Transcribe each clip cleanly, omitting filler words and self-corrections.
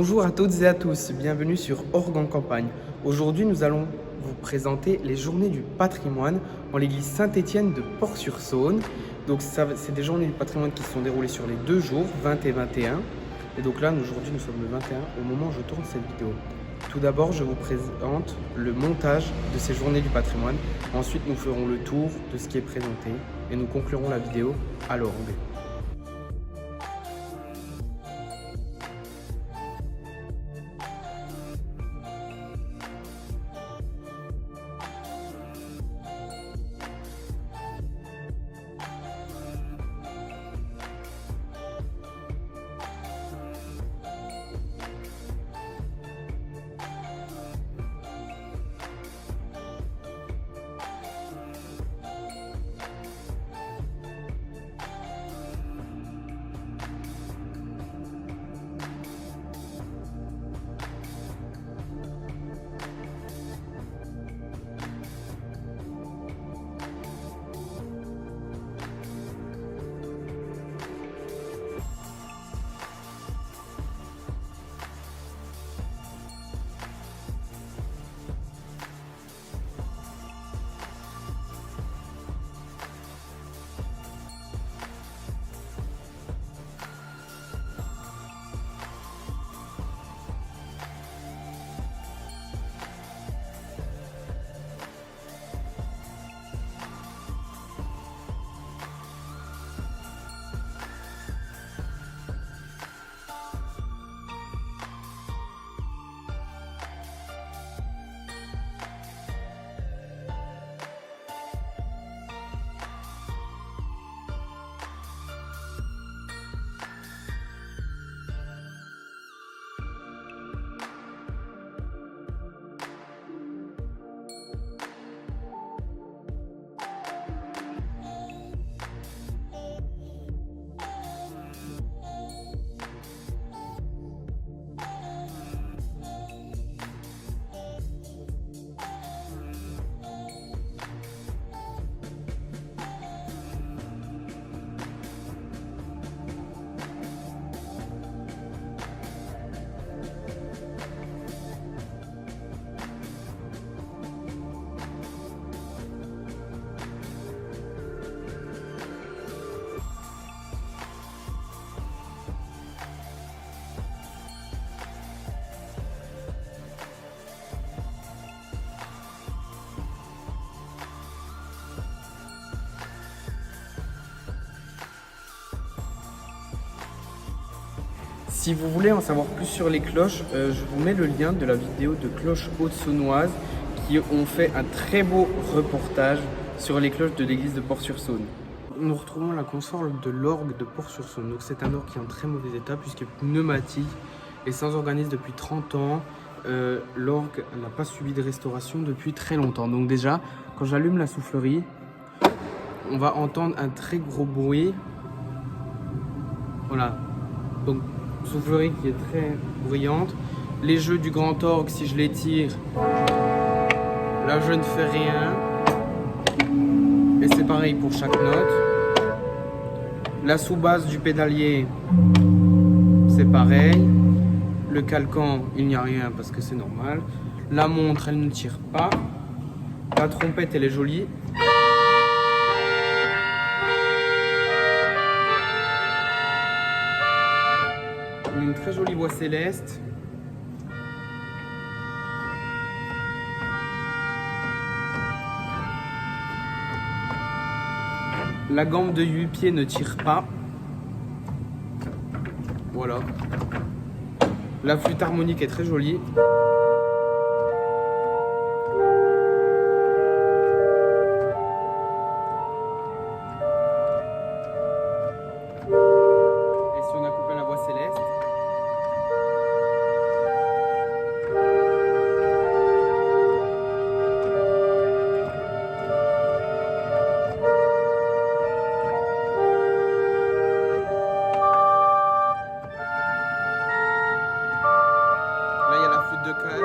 Bonjour à toutes et à tous, bienvenue sur Orgue en campagne. Aujourd'hui, nous allons vous présenter les journées du patrimoine en l'église Saint-Étienne de Port-sur-Saône. Donc, c'est des journées du patrimoine qui se sont déroulées sur les 2 jours, 20 et 21. Et donc là, aujourd'hui, nous sommes le 21 au moment où je tourne cette vidéo. Tout d'abord, je vous présente le montage de ces journées du patrimoine. Ensuite, nous ferons le tour de ce qui est présenté et nous conclurons la vidéo à l'orgue. Si vous voulez en savoir plus sur les cloches, je vous mets le lien de la vidéo de Cloches Haute-Saônoises qui ont fait un très beau reportage sur les cloches de l'église de Port-sur-Saône. Nous retrouvons la console de l'orgue de Port-sur-Saône. Donc c'est un orgue qui est en très mauvais état puisqu'il est pneumatique et sans organiste depuis 30 ans. L'orgue n'a pas subi de restauration depuis très longtemps. Donc déjà, quand j'allume la soufflerie, on va entendre un très gros bruit. Voilà. Donc soufflerie qui est très bruyante. Les jeux du grand orgue, si je les tire, là je ne fais rien. Et c'est pareil pour chaque note. La sous-basse du pédalier, c'est pareil. Le calcan, il n'y a rien parce que c'est normal. La montre, elle ne tire pas. La trompette, elle est jolie. Une très jolie voix céleste. La gambe de 8 pieds ne tire pas. Voilà. La flûte harmonique est très jolie. Et si on accompagne la voix céleste, là il y a la flûte de cage.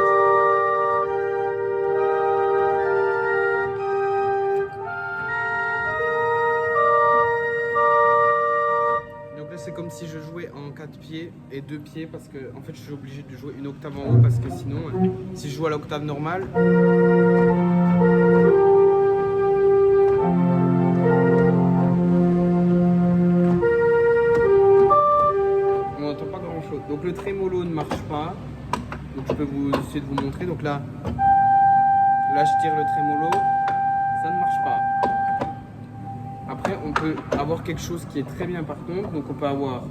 c'est comme si je jouais en 4 pieds et 2 pieds parce que en fait je suis obligé de jouer une octave en haut parce que sinon si je joue à l'octave normale on n'entend pas grand chose. Donc le trémolo ne marche pas. Donc je peux essayer de vous montrer. Donc là je tire le trémolo, ça ne marche pas. Après, on peut avoir quelque chose qui est très bien par contre. Donc on peut avoir,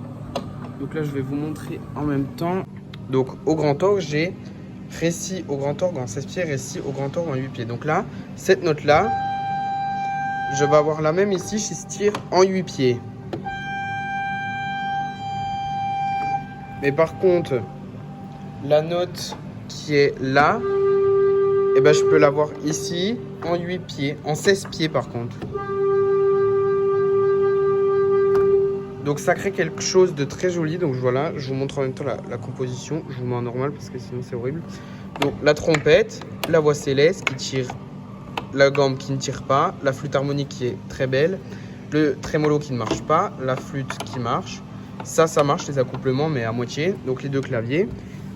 donc là je vais vous montrer en même temps. Donc au grand orgue, j'ai ré si au grand orgue en 16 pieds, ré si au grand orgue en 8 pieds. Donc là, cette note là, je vais avoir la même ici, je tire en 8 pieds. Mais par contre, la note qui est là, et ben je peux l'avoir ici en 8 pieds, en 16 pieds par contre. Donc ça crée quelque chose de très joli. Donc voilà, je vous montre en même temps la composition. Je vous mets en normal parce que sinon c'est horrible. Donc la trompette, la voix céleste qui tire, la gambe qui ne tire pas, la flûte harmonique qui est très belle, le trémolo qui ne marche pas, la flûte qui marche. Ça marche les accouplements mais à moitié. Donc les deux claviers.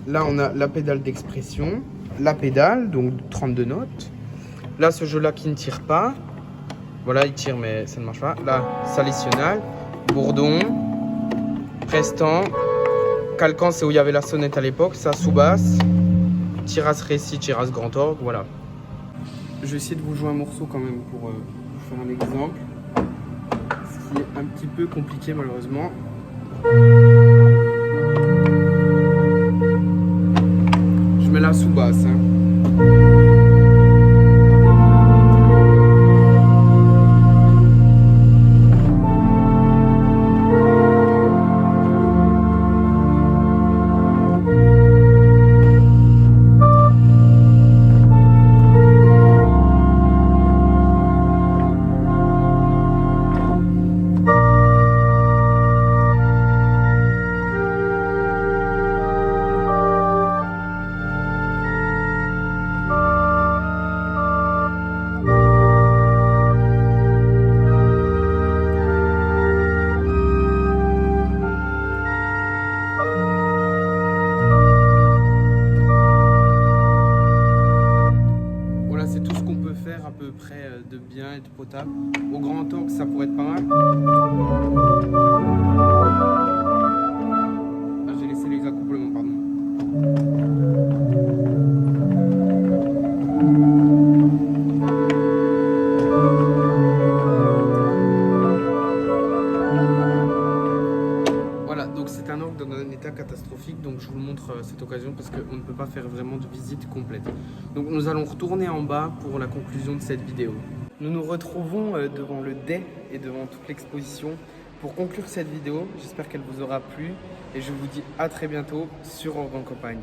Là on a la pédale d'expression, la pédale, donc 32 notes. Là ce jeu-là qui ne tire pas. Voilà, il tire mais ça ne marche pas. Là, salitionnal. Bourdon, Prestant, Calcan, c'est où il y avait la sonnette à l'époque, ça sous-basse, Tiras Récit, Tiras Grand Orgue, voilà. Je vais essayer de vous jouer un morceau quand même pour vous faire un exemple, ce qui est un petit peu compliqué malheureusement. Je mets la sous-basse. À peu près de bien et de potable. Au grand orgue, ça pourrait être pas mal. Ah, j'ai laissé les accouplements, pardon. Voilà, donc c'est un orgue dans un état catastrophique, donc je vous le montre à cette occasion parce qu'on ne peut pas faire vraiment de visite complète. Donc nous allons retourner en bas pour la conclusion de cette vidéo. Nous nous retrouvons devant le dais et devant toute l'exposition pour conclure cette vidéo. J'espère qu'elle vous aura plu et je vous dis à très bientôt sur Orgue en Campagne.